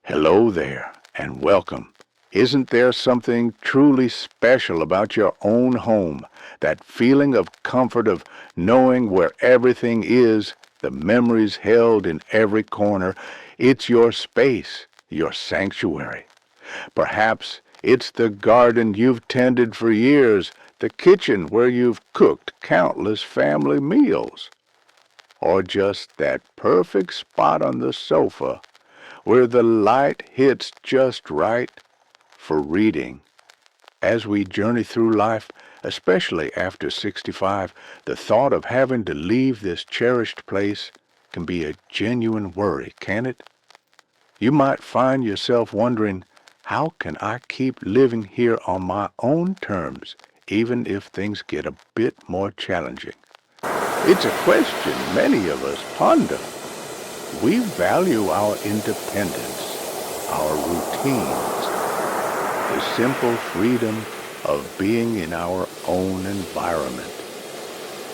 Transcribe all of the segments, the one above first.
Hello there, and welcome. Isn't there something truly special about your own home? That feeling of comfort of knowing where everything is, the memories held in every corner. It's your space, your sanctuary. Perhaps it's the garden you've tended for years, the kitchen where you've cooked countless family meals, or just that perfect spot on the sofa where the light hits just right for reading. As we journey through life, especially after 65, the thought of having to leave this cherished place can be a genuine worry, can it? You might find yourself wondering, how can I keep living here on my own terms, even if things get a bit more challenging? It's a question many of us ponder. We value our independence, our routines, the simple freedom of being in our own environment.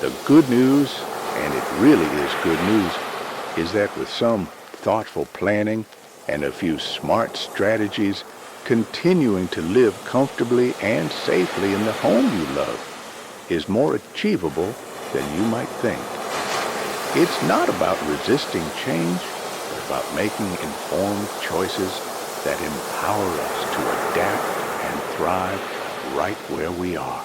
The good news, and it really is good news, is that with some thoughtful planning and a few smart strategies, continuing to live comfortably and safely in the home you love is more achievable than you might think. It's not about resisting change, but about making informed choices that empower us to adapt and thrive right where we are.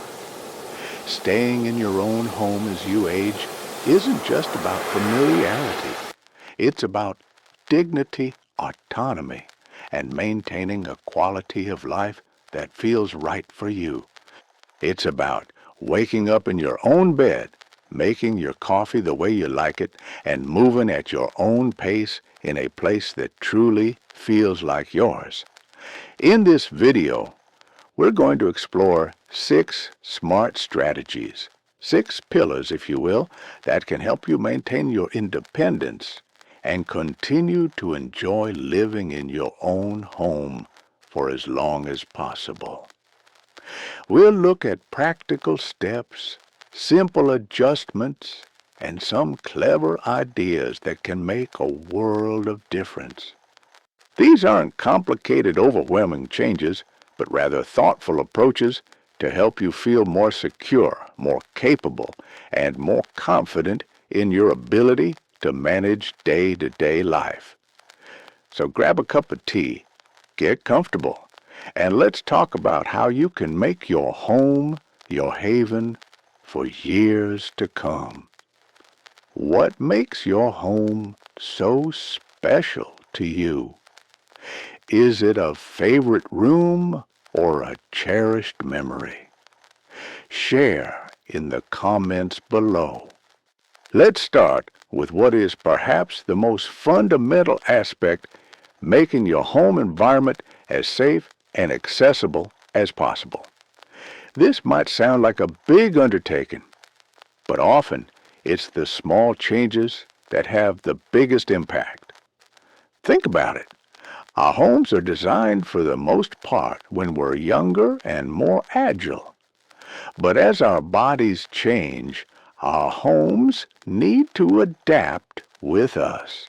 Staying in your own home as you age isn't just about familiarity. It's about dignity, autonomy, and maintaining a quality of life that feels right for you. It's about waking up in your own bed, making your coffee the way you like it, and moving at your own pace in a place that truly feels like yours. In this video, we're going to explore 6 smart strategies, 6 pillars, if you will, that can help you maintain your independence and continue to enjoy living in your own home for as long as possible. We'll look at practical steps, simple adjustments, and some clever ideas that can make a world of difference. These aren't complicated, overwhelming changes, but rather thoughtful approaches to help you feel more secure, more capable, and more confident in your ability to manage day-to-day life. So grab a cup of tea, get comfortable, and let's talk about how you can make your home your haven for years to come. What makes your home so special to you? Is it a favorite room or a cherished memory? Share in the comments below. Let's start with what is perhaps the most fundamental aspect, making your home environment as safe and accessible as possible. This might sound like a big undertaking, but often it's the small changes that have the biggest impact. Think about it. Our homes are designed for the most part when we're younger and more agile. But as our bodies change, our homes need to adapt with us.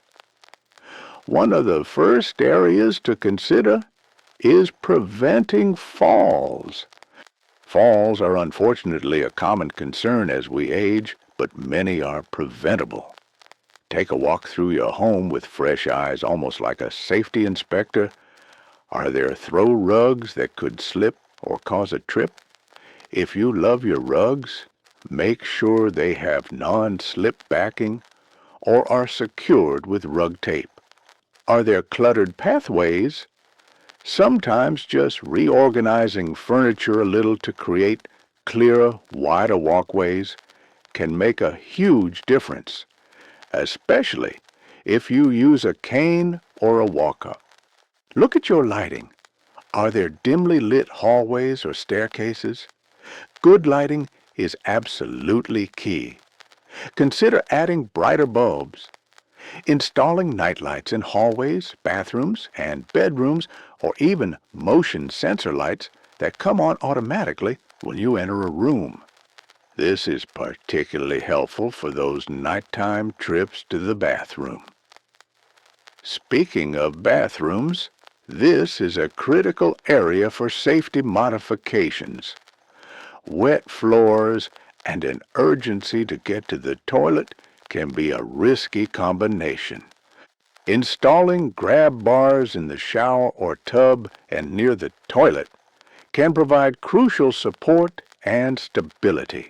One of the first areas to consider is preventing falls. Falls are unfortunately a common concern as we age, but many are preventable. Take a walk through your home with fresh eyes, almost like a safety inspector. Are there throw rugs that could slip or cause a trip? If you love your rugs, make sure they have non-slip backing or are secured with rug tape. Are there cluttered pathways? Sometimes just reorganizing furniture a little to create clearer, wider walkways can make a huge difference, especially if you use a cane or a walker. Look at your lighting. Are there dimly lit hallways or staircases? Good lighting is absolutely key. Consider adding brighter bulbs, installing nightlights in hallways, bathrooms, and bedrooms, or even motion sensor lights that come on automatically when you enter a room. This is particularly helpful for those nighttime trips to the bathroom. Speaking of bathrooms, This is a critical area for safety modifications. Wet floors and an urgency to get to the toilet can be a risky combination. Installing grab bars in the shower or tub and near the toilet can provide crucial support and stability.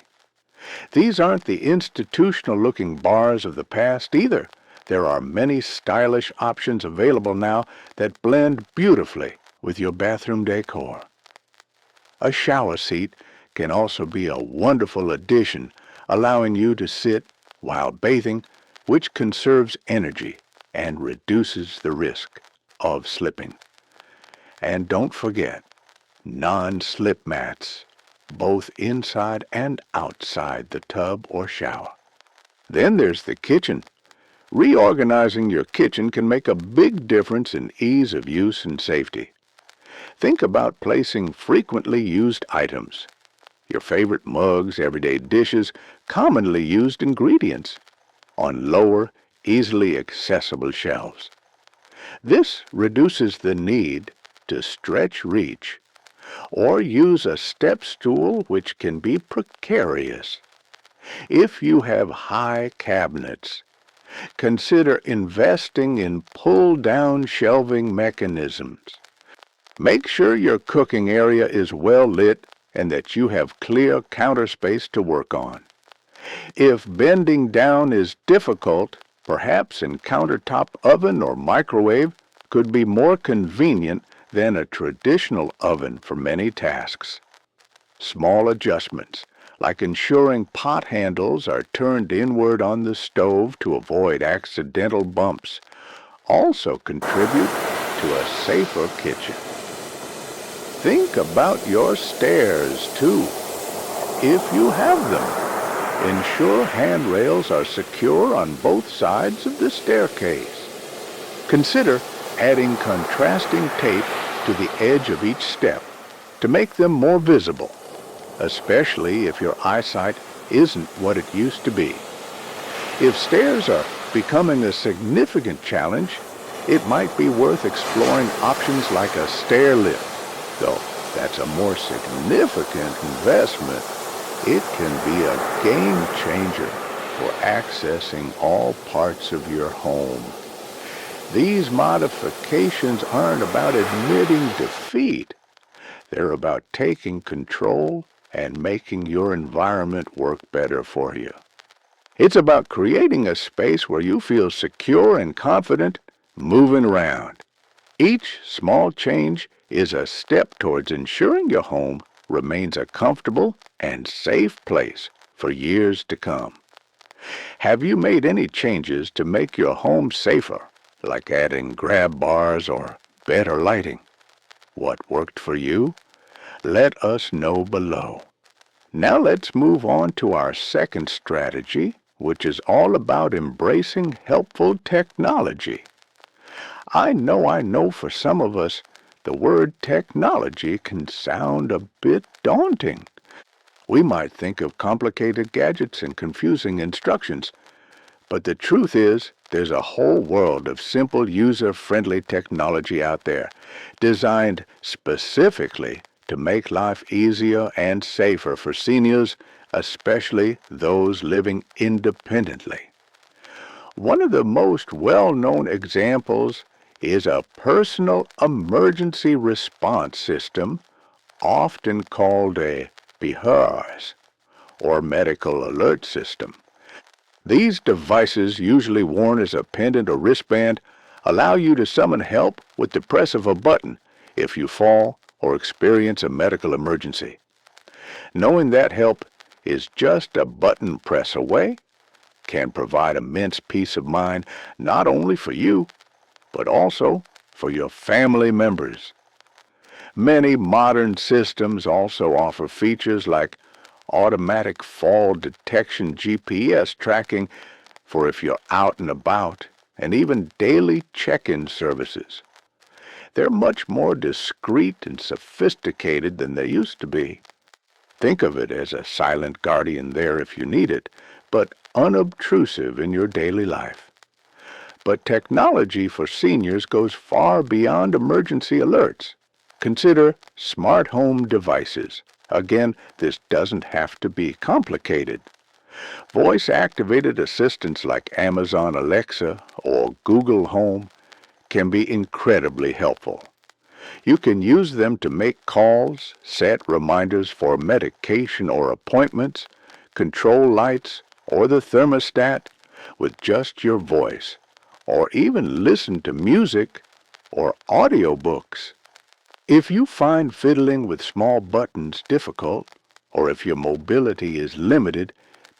These aren't the institutional-looking bars of the past either. There are many stylish options available now that blend beautifully with your bathroom decor. A shower seat can also be a wonderful addition, allowing you to sit while bathing, which conserves energy and reduces the risk of slipping. And don't forget, non-slip mats, both inside and outside the tub or shower. Then there's the kitchen. Reorganizing your kitchen can make a big difference in ease of use and safety. Think about placing frequently used items, your favorite mugs, everyday dishes, commonly used ingredients, on lower, easily accessible shelves. This reduces the need to stretch reach or use a step stool, which can be precarious. If you have high cabinets, consider investing in pull-down shelving mechanisms. Make sure your cooking area is well lit and that you have clear counter space to work on. If bending down is difficult, perhaps a countertop oven or microwave could be more convenient than a traditional oven for many tasks. Small adjustments, like ensuring pot handles are turned inward on the stove to avoid accidental bumps, also contribute to a safer kitchen. Think about your stairs, too. If you have them, ensure handrails are secure on both sides of the staircase. Consider adding contrasting tape to the edge of each step to make them more visible, especially if your eyesight isn't what it used to be. If stairs are becoming a significant challenge, it might be worth exploring options like a stair lift. Though that's a more significant investment, it can be a game changer for accessing all parts of your home. These modifications aren't about admitting defeat. They're about taking control and making your environment work better for you. It's about creating a space where you feel secure and confident moving around. Each small change is a step towards ensuring your home remains a comfortable and safe place for years to come. Have you made any changes to make your home safer, like adding grab bars or better lighting? What worked for you? Let us know below. Now let's move on to our second strategy, which is all about embracing helpful technology. I know for some of us, the word technology can sound a bit daunting. We might think of complicated gadgets and confusing instructions, but the truth is, there's a whole world of simple, user-friendly technology out there, designed specifically to make life easier and safer for seniors, especially those living independently. One of the most well-known examples is a personal emergency response system, often called a BEHRS, or medical alert system. These devices, usually worn as a pendant or wristband, allow you to summon help with the press of a button if you fall or experience a medical emergency. Knowing that help is just a button press away can provide immense peace of mind, not only for you, but also for your family members. Many modern systems also offer features like automatic fall detection, GPS tracking for if you're out and about, and even daily check-in services. They're much more discreet and sophisticated than they used to be. Think of it as a silent guardian there if you need it, but unobtrusive in your daily life. But technology for seniors goes far beyond emergency alerts. Consider smart home devices. Again, this doesn't have to be complicated. Voice-activated assistants like Amazon Alexa or Google Home can be incredibly helpful. You can use them to make calls, set reminders for medication or appointments, control lights or the thermostat with just your voice, or even listen to music or audiobooks. If you find fiddling with small buttons difficult, or if your mobility is limited,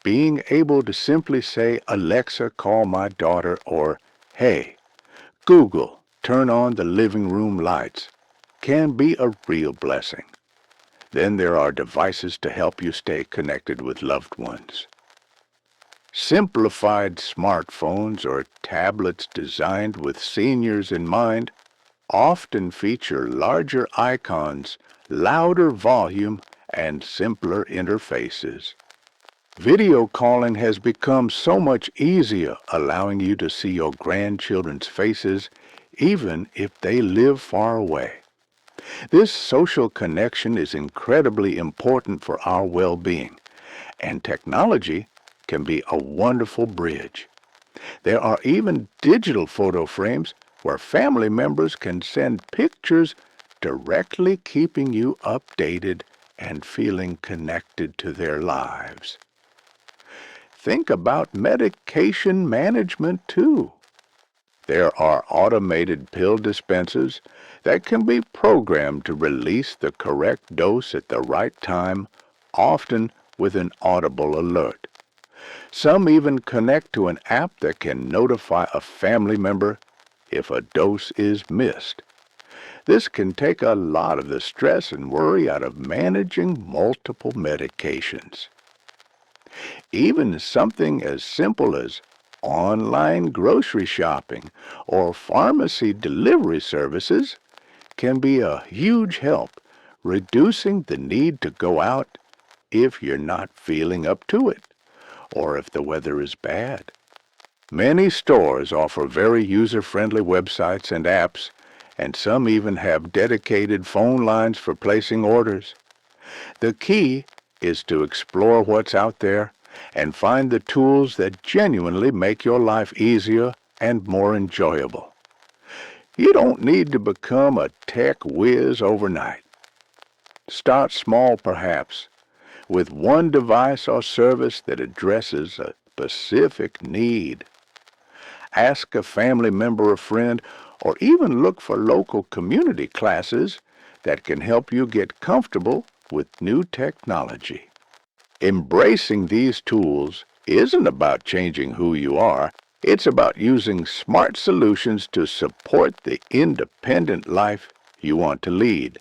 being able to simply say, "Alexa, call my daughter," or, "Hey, Google, turn on the living room lights," can be a real blessing. Then there are devices to help you stay connected with loved ones. Simplified smartphones or tablets designed with seniors in mind often feature larger icons, louder volume, and simpler interfaces. Video calling has become so much easier, allowing you to see your grandchildren's faces even if they live far away. This social connection is incredibly important for our well-being, and technology can be a wonderful bridge. There are even digital photo frames where family members can send pictures, directly keeping you updated and feeling connected to their lives. Think about medication management too. There are automated pill dispensers that can be programmed to release the correct dose at the right time, often with an audible alert. Some even connect to an app that can notify a family member if a dose is missed. This can take a lot of the stress and worry out of managing multiple medications. Even something as simple as online grocery shopping or pharmacy delivery services can be a huge help, reducing the need to go out if you're not feeling up to it, or if the weather is bad. Many stores offer very user-friendly websites and apps, and some even have dedicated phone lines for placing orders. The key is to explore what's out there and find the tools that genuinely make your life easier and more enjoyable. You don't need to become a tech whiz overnight. Start small, perhaps, with one device or service that addresses a specific need. Ask a family member or friend, or even look for local community classes that can help you get comfortable with new technology. Embracing these tools isn't about changing who you are. It's about using smart solutions to support the independent life you want to lead.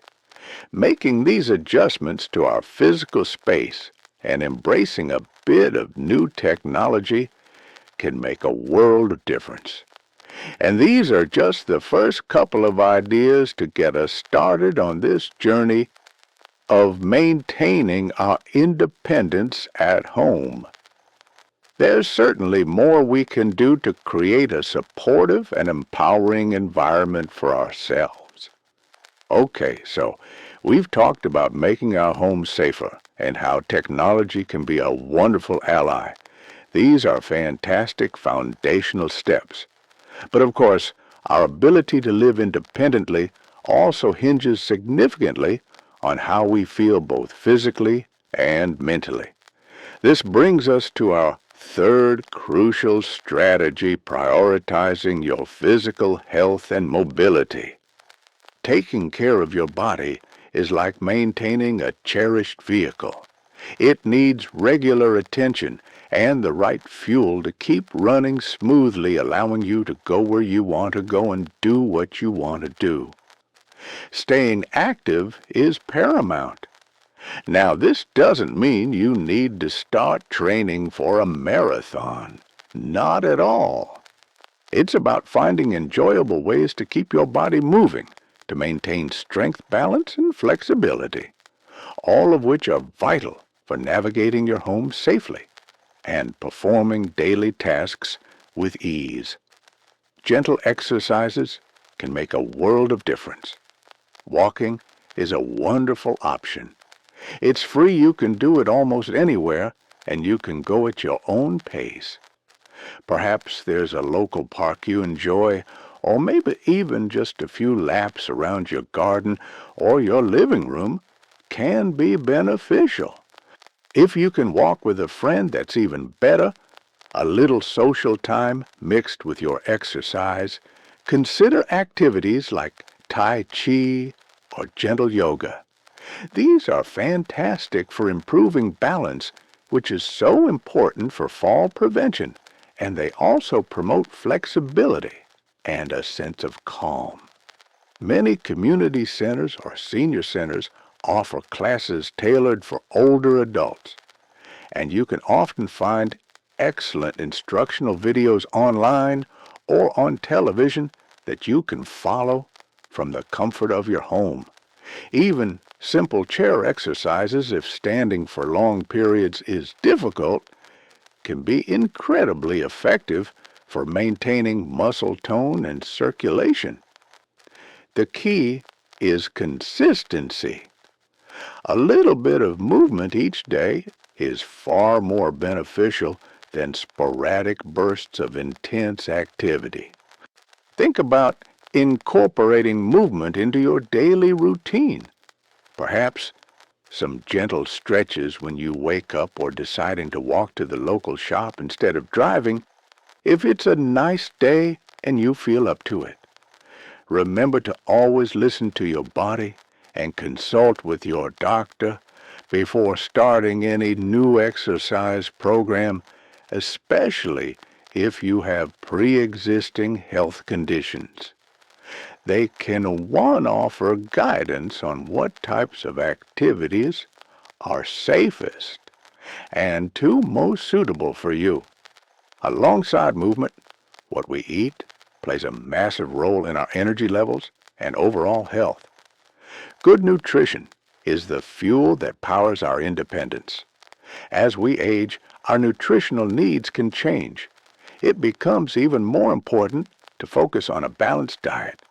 Making these adjustments to our physical space and embracing a bit of new technology can make a world of difference. And these are just the first couple of ideas to get us started on this journey of maintaining our independence at home. There's certainly more we can do to create a supportive and empowering environment for ourselves. Okay, so we've talked about making our homes safer and how technology can be a wonderful ally. These are fantastic foundational steps. But of course, our ability to live independently also hinges significantly on how we feel both physically and mentally. This brings us to our third crucial strategy: prioritizing your physical health and mobility. Taking care of your body is like maintaining a cherished vehicle. It needs regular attention and the right fuel to keep running smoothly, allowing you to go where you want to go and do what you want to do. Staying active is paramount. Now, this doesn't mean you need to start training for a marathon. Not at all. It's about finding enjoyable ways to keep your body moving, to maintain strength, balance, and flexibility, all of which are vital for navigating your home safely and performing daily tasks with ease. gentle exercises can make a world of difference. Walking is a wonderful option. It's free, you can do it almost anywhere, and you can go at your own pace. Perhaps there's a local park you enjoy, or maybe even just a few laps around your garden or your living room can be beneficial. If you can walk with a friend, that's even better. A little social time mixed with your exercise. Consider activities like Tai Chi or gentle yoga. These are fantastic for improving balance, which is so important for fall prevention, and they also promote flexibility and a sense of calm. Many community centers or senior centers offer classes tailored for older adults, and you can often find excellent instructional videos online or on television that you can follow from the comfort of your home. Even simple chair exercises, if standing for long periods is difficult, can be incredibly effective for maintaining muscle tone and circulation. The key is consistency. A little bit of movement each day is far more beneficial than sporadic bursts of intense activity. Think about incorporating movement into your daily routine. Perhaps some gentle stretches when you wake up or deciding to walk to the local shop instead of driving if it's a nice day and you feel up to it. Remember to always listen to your body and consult with your doctor before starting any new exercise program, especially if you have pre-existing health conditions. They can offer guidance on what types of activities are safest and most suitable for you. Alongside movement, what we eat plays a massive role in our energy levels and overall health. Good nutrition is the fuel that powers our independence. As we age, our nutritional needs can change. It becomes even more important to focus on a balanced diet,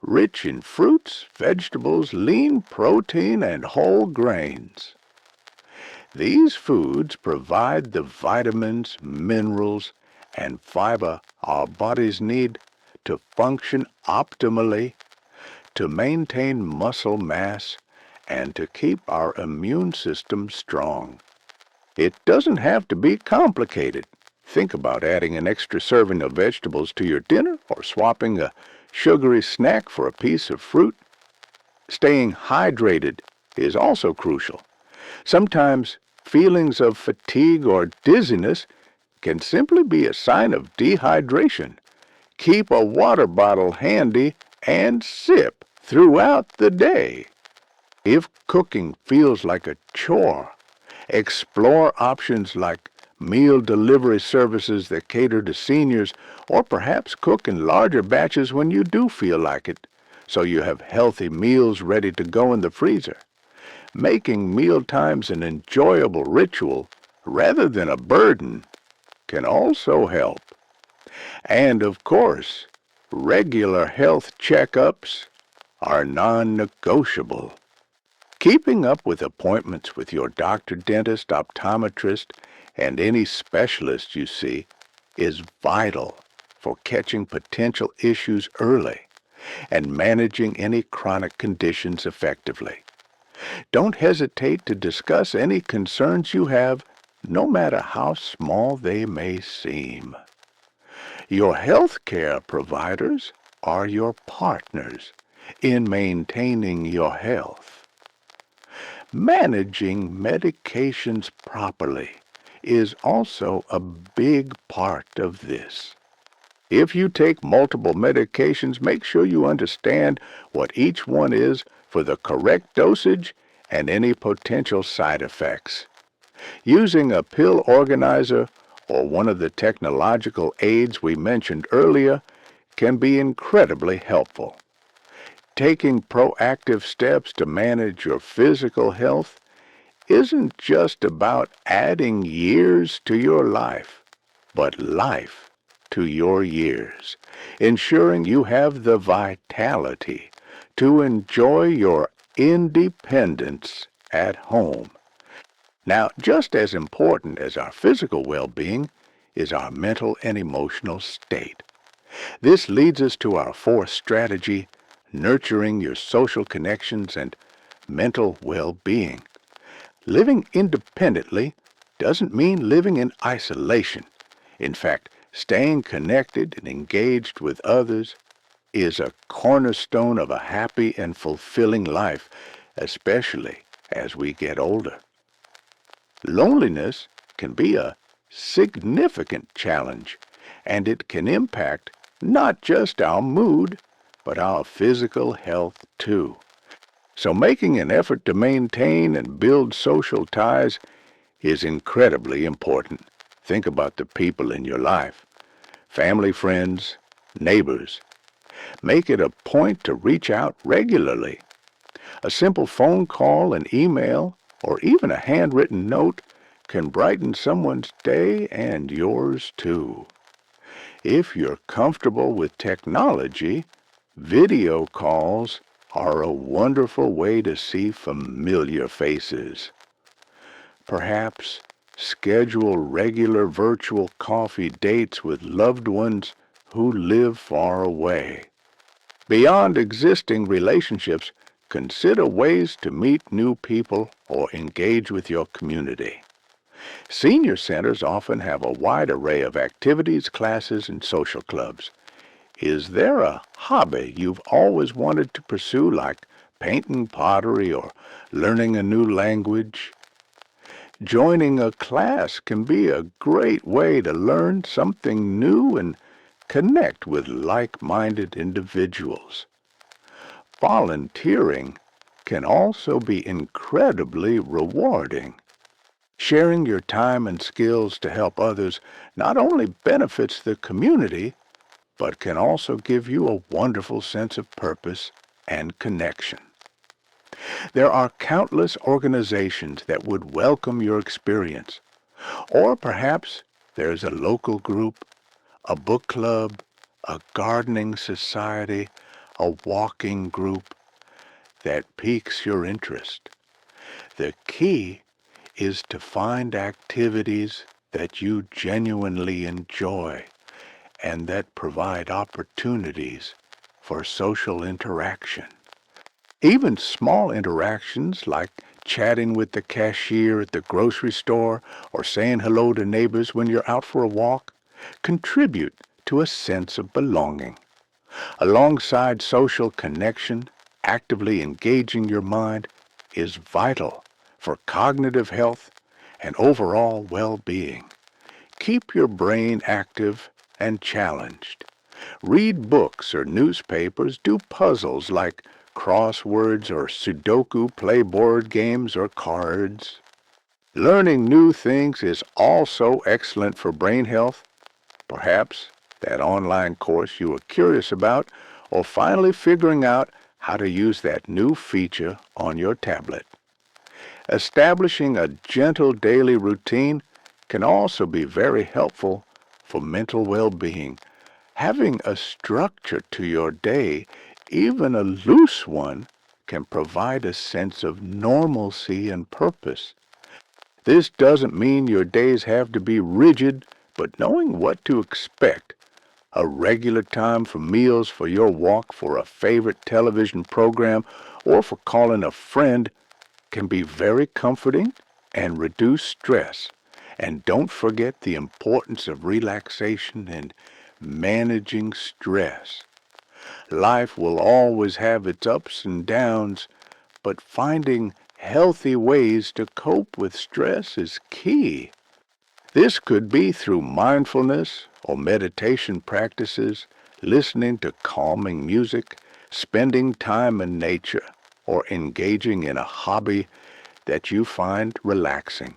rich in fruits, vegetables, lean protein, and whole grains. These foods provide the vitamins, minerals, and fiber our bodies need to function optimally, to maintain muscle mass, and to keep our immune system strong. It doesn't have to be complicated. Think about adding an extra serving of vegetables to your dinner or swapping a sugary snack for a piece of fruit. Staying hydrated is also crucial. Sometimes feelings of fatigue or dizziness can simply be a sign of dehydration. Keep a water bottle handy and sip throughout the day. If cooking feels like a chore, explore options like meal delivery services that cater to seniors, or perhaps cook in larger batches when you do feel like it, so you have healthy meals ready to go in the freezer. Making meal times an enjoyable ritual rather than a burden can also help. And of course, regular health checkups are non-negotiable. Keeping up with appointments with your doctor, dentist, optometrist, and any specialist you see is vital for catching potential issues early and managing any chronic conditions effectively. Don't hesitate to discuss any concerns you have, no matter how small they may seem. Your health care providers are your partners in maintaining your health. Managing medications properly is also a big part of this. If you take multiple medications, make sure you understand what each one is for the correct dosage and any potential side effects. Using a pill organizer or one of the technological aids we mentioned earlier can be incredibly helpful. Taking proactive steps to manage your physical health isn't just about adding years to your life, but life to your years, ensuring you have the vitality to enjoy your independence at home. Now, just as important as our physical well-being is our mental and emotional state. This leads us to our fourth strategy, nurturing your social connections and mental well-being. Living independently doesn't mean living in isolation. In fact, staying connected and engaged with others is a cornerstone of a happy and fulfilling life, especially as we get older. Loneliness can be a significant challenge, and it can impact not just our mood, but our physical health too. So making an effort to maintain and build social ties is incredibly important. Think about the people in your life, family, friends, neighbors. Make it a point to reach out regularly. A simple phone call, an email, or even a handwritten note can brighten someone's day and yours too. If you're comfortable with technology, video calls are a wonderful way to see familiar faces. Perhaps schedule regular virtual coffee dates with loved ones who live far away. Beyond existing relationships, consider ways to meet new people or engage with your community. Senior centers often have a wide array of activities, classes, and social clubs. Is there a hobby you've always wanted to pursue, like painting pottery or learning a new language? Joining a class can be a great way to learn something new and connect with like-minded individuals. Volunteering can also be incredibly rewarding. Sharing your time and skills to help others not only benefits the community, but can also give you a wonderful sense of purpose and connection. There are countless organizations that would welcome your experience. Or perhaps there's a local group, a book club, a gardening society, a walking group that piques your interest. The key is to find activities that you genuinely enjoy and that provide opportunities for social interaction. Even small interactions like chatting with the cashier at the grocery store or saying hello to neighbors when you're out for a walk contribute to a sense of belonging. Alongside social connection, actively engaging your mind is vital for cognitive health and overall well-being. Keep your brain active and challenged. Read books or newspapers, do puzzles like crosswords or Sudoku, play board games or cards. Learning new things is also excellent for brain health. Perhaps that online course you were curious about, or finally figuring out how to use that new feature on your tablet. Establishing a gentle daily routine can also be very helpful for mental well-being. Having a structure to your day, even a loose one, can provide a sense of normalcy and purpose. This doesn't mean your days have to be rigid, but knowing what to expect, a regular time for meals, for your walk, for a favorite television program, or for calling a friend can be very comforting and reduce stress. And don't forget the importance of relaxation and managing stress. Life will always have its ups and downs, but finding healthy ways to cope with stress is key. This could be through mindfulness or meditation practices, listening to calming music, spending time in nature, or engaging in a hobby that you find relaxing.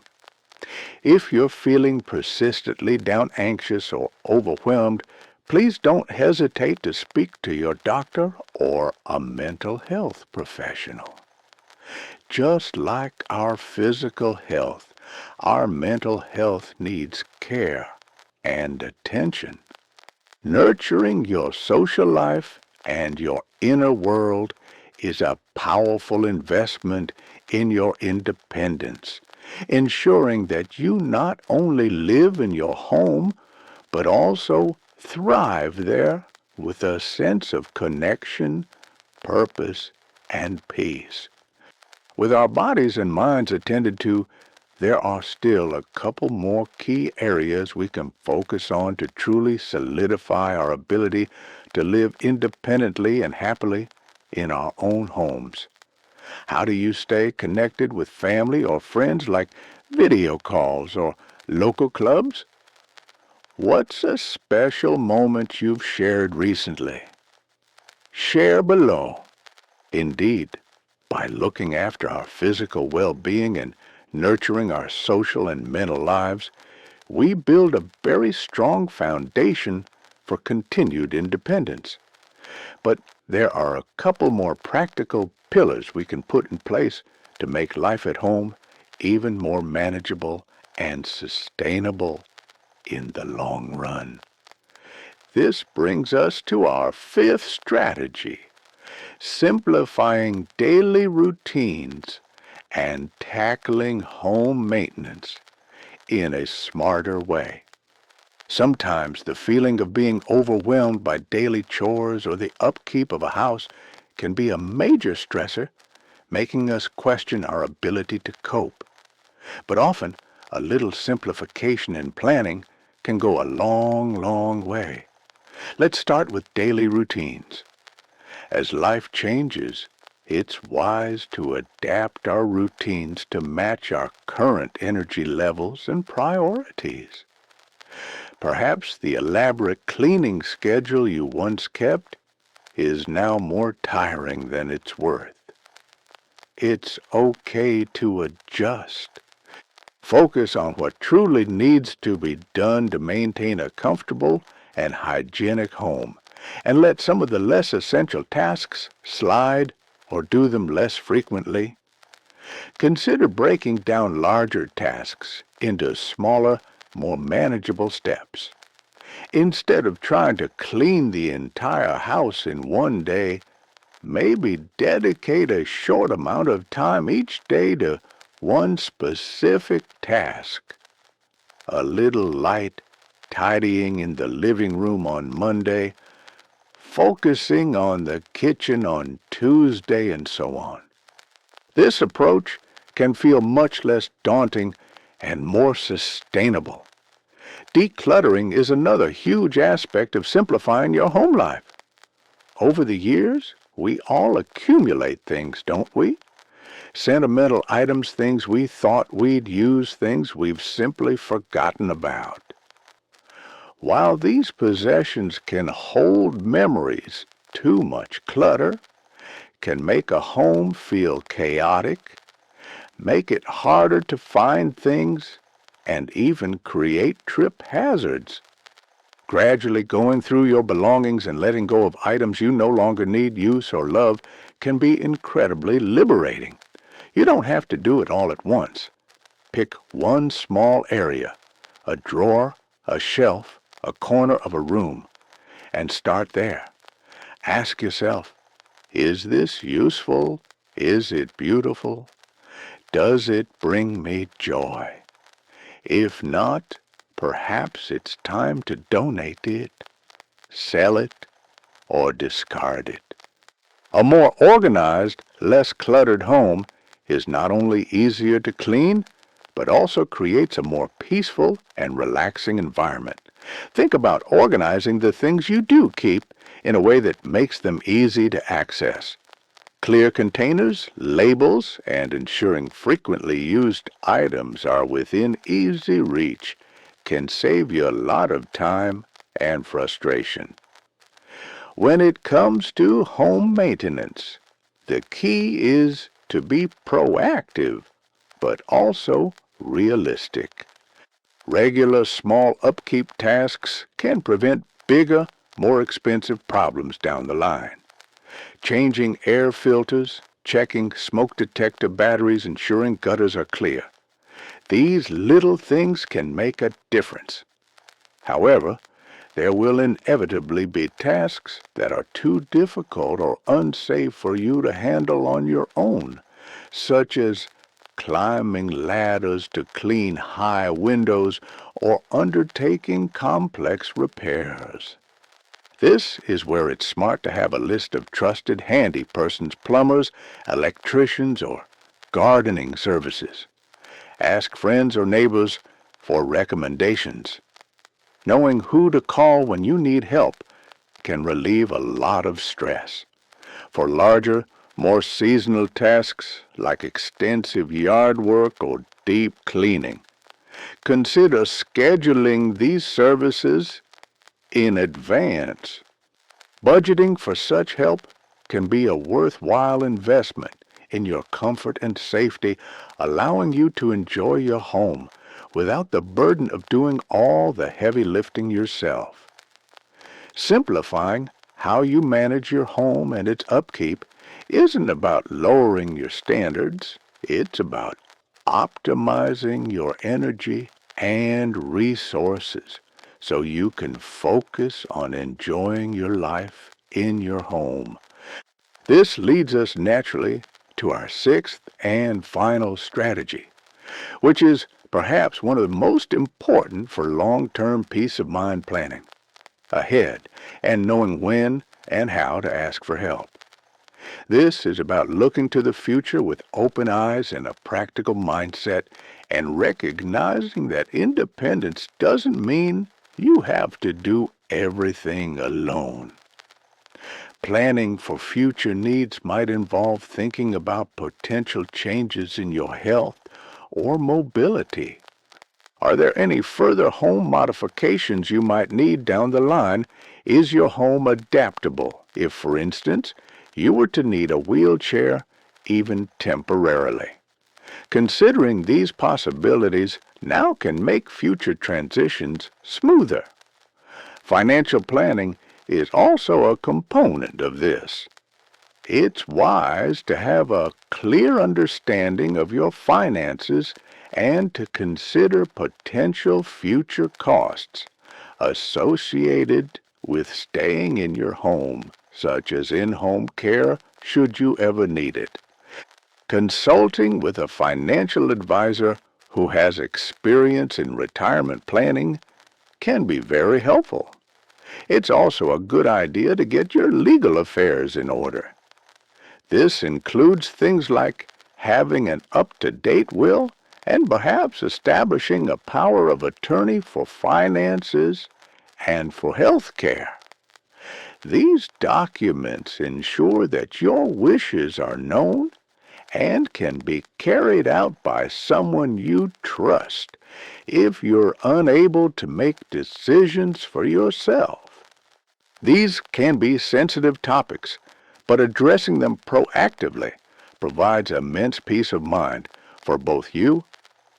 If you're feeling persistently anxious or overwhelmed, please don't hesitate to speak to your doctor or a mental health professional. Just like our physical health, our mental health needs care and attention. Nurturing your social life and your inner world is a powerful investment in your independence, ensuring that you not only live in your home, but also thrive there with a sense of connection, purpose, and peace. With our bodies and minds attended to, there are still a couple more key areas we can focus on to truly solidify our ability to live independently and happily in our own homes. How do you stay connected with family or friends like video calls or local clubs? What's a special moment you've shared recently? Share below. Indeed, by looking after our physical well-being and nurturing our social and mental lives, we build a very strong foundation for continued independence. But there are a couple more practical pillars we can put in place to make life at home even more manageable and sustainable in the long run. This brings us to our fifth strategy: simplifying daily routines and tackling home maintenance in a smarter way. Sometimes the feeling of being overwhelmed by daily chores or the upkeep of a house can be a major stressor, making us question our ability to cope. But often, a little simplification and planning can go a long, long way. Let's start with daily routines. As life changes, it's wise to adapt our routines to match our current energy levels and priorities. Perhaps the elaborate cleaning schedule you once kept is now more tiring than it's worth. It's okay to adjust. Focus on what truly needs to be done to maintain a comfortable and hygienic home, and let some of the less essential tasks slide or do them less frequently. Consider breaking down larger tasks into smaller, more manageable steps. Instead of trying to clean the entire house in one day, maybe dedicate a short amount of time each day to one specific task. A little light tidying in the living room on Monday, focusing on the kitchen on Tuesday, and so on. This approach can feel much less daunting and more sustainable. Decluttering is another huge aspect of simplifying your home life. Over the years, we all accumulate things, don't we? Sentimental items, things we thought we'd use, things we've simply forgotten about. While these possessions can hold memories, too much clutter can make a home feel chaotic, make it harder to find things, and even create trip hazards. Gradually going through your belongings and letting go of items you no longer need, use, or love can be incredibly liberating. You don't have to do it all at once. Pick one small area, a drawer, a shelf, a corner of a room, and start there. Ask yourself, is this useful? Is it beautiful? Does it bring me joy? If not, perhaps it's time to donate it, sell it, or discard it. A more organized, less cluttered home is not only easier to clean, but also creates a more peaceful and relaxing environment. Think about organizing the things you do keep in a way that makes them easy to access. Clear containers, labels, and ensuring frequently used items are within easy reach can save you a lot of time and frustration. When it comes to home maintenance, the key is to be proactive, but also realistic. Regular small upkeep tasks can prevent bigger, more expensive problems down the line. Changing air filters, checking smoke detector batteries, ensuring gutters are clear. These little things can make a difference. However, there will inevitably be tasks that are too difficult or unsafe for you to handle on your own, such as climbing ladders to clean high windows or undertaking complex repairs. This is where it's smart to have a list of trusted handy persons, plumbers, electricians, or gardening services. Ask friends or neighbors for recommendations. Knowing who to call when you need help can relieve a lot of stress. For larger, more seasonal tasks like extensive yard work or deep cleaning, consider scheduling these services in advance. Budgeting for such help can be a worthwhile investment in your comfort and safety, allowing you to enjoy your home without the burden of doing all the heavy lifting yourself. Simplifying how you manage your home and its upkeep isn't about lowering your standards. It's about optimizing your energy and resources so you can focus on enjoying your life in your home. This leads us naturally to our sixth and final strategy, which is perhaps one of the most important for long-term peace of mind planning, ahead and knowing when and how to ask for help. This is about looking to the future with open eyes and a practical mindset and recognizing that independence doesn't mean you have to do everything alone. Planning for future needs might involve thinking about potential changes in your health or mobility. Are there any further home modifications you might need down the line? Is your home adaptable if, for instance, you were to need a wheelchair even temporarily? Considering these possibilities now can make future transitions smoother. Financial planning is also a component of this. It's wise to have a clear understanding of your finances and to consider potential future costs associated with staying in your home, such as in-home care should you ever need it. Consulting with a financial advisor who has experience in retirement planning can be very helpful. It's also a good idea to get your legal affairs in order. This includes things like having an up-to-date will and perhaps establishing a power of attorney for finances and for health care. These documents ensure that your wishes are known and can be carried out by someone you trust if you're unable to make decisions for yourself. These can be sensitive topics, but addressing them proactively provides immense peace of mind for both you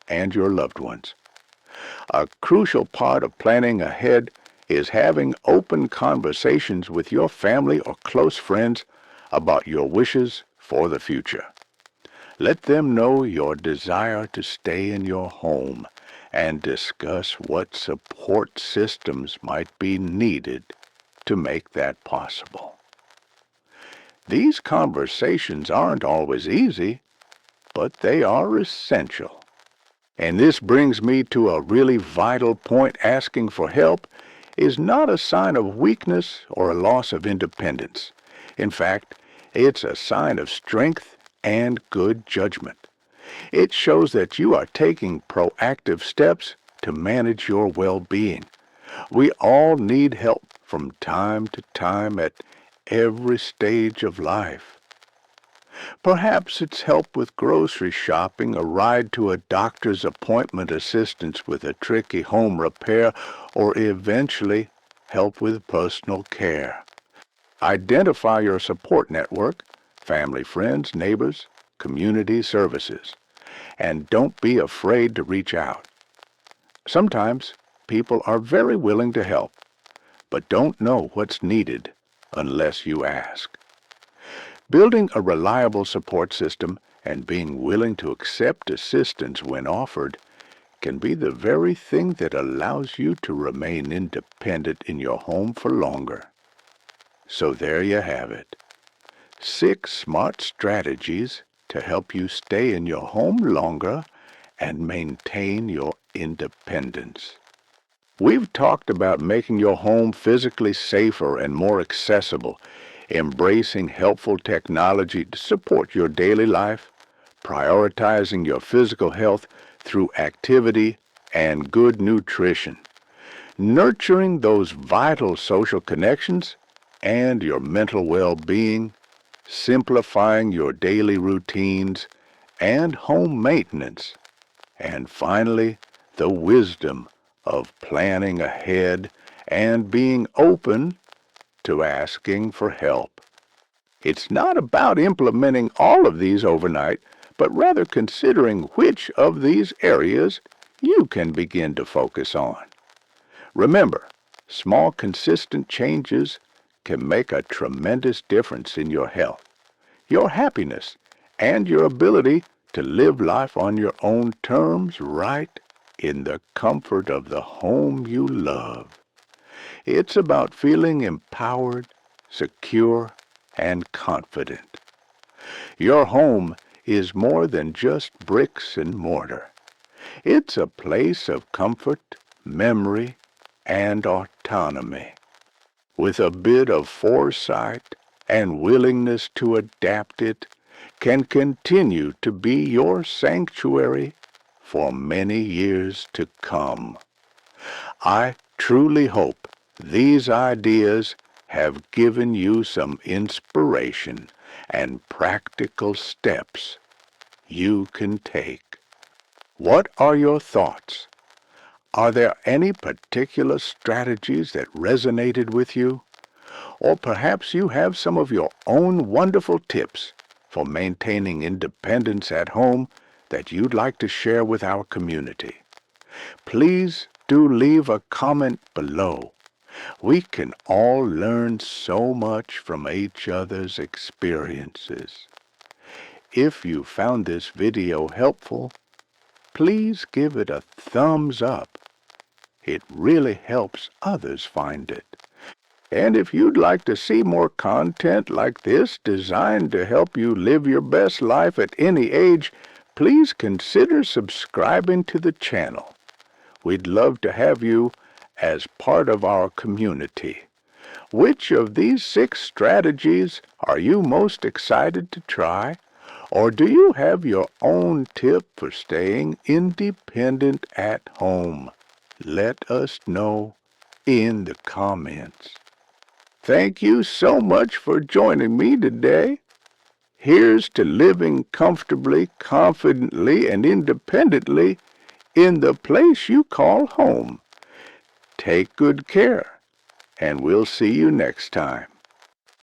and your loved ones. A crucial part of planning ahead is having open conversations with your family or close friends about your wishes for the future. Let them know your desire to stay in your home and discuss what support systems might be needed to make that possible. These conversations aren't always easy, but they are essential. And this brings me to a really vital point. Asking for help is not a sign of weakness or a loss of independence. In fact, it's a sign of strength and good judgment. It shows that you are taking proactive steps to manage your well-being. We all need help from time to time at every stage of life. Perhaps it's help with grocery shopping, a ride to a doctor's appointment, assistance with a tricky home repair, or eventually help with personal care. Identify your support network, family, friends, neighbors, community services, and don't be afraid to reach out. Sometimes people are very willing to help, but don't know what's needed unless you ask. Building a reliable support system and being willing to accept assistance when offered can be the very thing that allows you to remain independent in your home for longer. So there you have it. 6 smart strategies to help you stay in your home longer and maintain your independence. We've talked about making your home physically safer and more accessible, embracing helpful technology to support your daily life, prioritizing your physical health through activity and good nutrition, nurturing those vital social connections and your mental well-being, simplifying your daily routines and home maintenance, and finally, the wisdom of planning ahead and being open to asking for help. It's not about implementing all of these overnight, but rather considering which of these areas you can begin to focus on. Remember, small consistent changes can make a tremendous difference in your health, your happiness, and your ability to live life on your own terms right in the comfort of the home you love. It's about feeling empowered, secure, and confident. Your home is more than just bricks and mortar. It's a place of comfort, memory, and autonomy. With a bit of foresight and willingness to adapt, it can continue to be your sanctuary for many years to come. I truly hope these ideas have given you some inspiration and practical steps you can take. What are your thoughts? Are there any particular strategies that resonated with you? Or perhaps you have some of your own wonderful tips for maintaining independence at home that you'd like to share with our community. Please do leave a comment below. We can all learn so much from each other's experiences. If you found this video helpful, please give it a thumbs up. It really helps others find it. And if you'd like to see more content like this designed to help you live your best life at any age, please consider subscribing to the channel. We'd love to have you as part of our community. Which of these 6 strategies are you most excited to try? Or do you have your own tip for staying independent at home? Let us know in the comments. Thank you so much for joining me today. Here's to living comfortably, confidently, and independently in the place you call home. Take good care, and we'll see you next time.